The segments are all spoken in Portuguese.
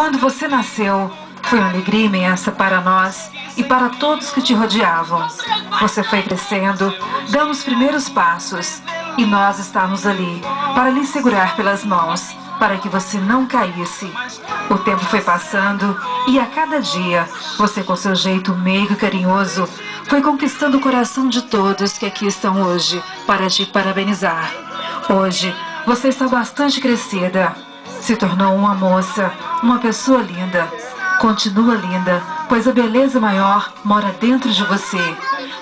Quando você nasceu, foi uma alegria imensa para nós e para todos que te rodeavam. Você foi crescendo, dando os primeiros passos, e nós estávamos ali para lhe segurar pelas mãos, para que você não caísse. O tempo foi passando e a cada dia, você com seu jeito meigo e carinhoso, foi conquistando o coração de todos que aqui estão hoje para te parabenizar. Hoje, você está bastante crescida. Se tornou uma moça, uma pessoa linda. Continua linda, pois a beleza maior mora dentro de você.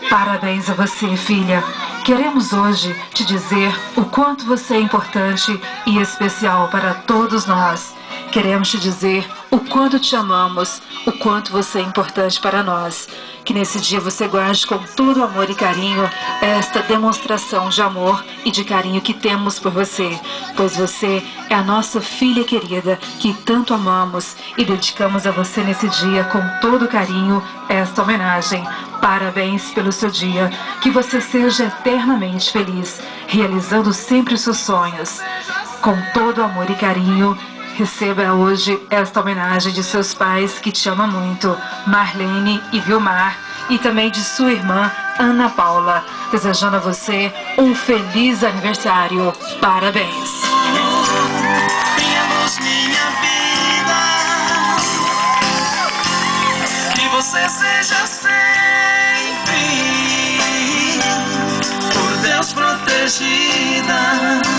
Parabéns a você, filha. Queremos hoje te dizer o quanto você é importante e especial para todos nós. Queremos te dizer o quanto te amamos, o quanto você é importante para nós. Que nesse dia você guarde com todo amor e carinho esta demonstração de amor e de carinho que temos por você, pois você é a nossa filha querida que tanto amamos e dedicamos a você nesse dia com todo carinho esta homenagem. Parabéns pelo seu dia, que você seja eternamente feliz, realizando sempre os seus sonhos. Com todo amor e carinho, receba hoje esta homenagem de seus pais que te amam muito, Marlene e Vilmar, e também de sua irmã Ana Paula, desejando a você um feliz aniversário. Parabéns! Minha luz, minha vida, que você seja sempre por Deus protegida.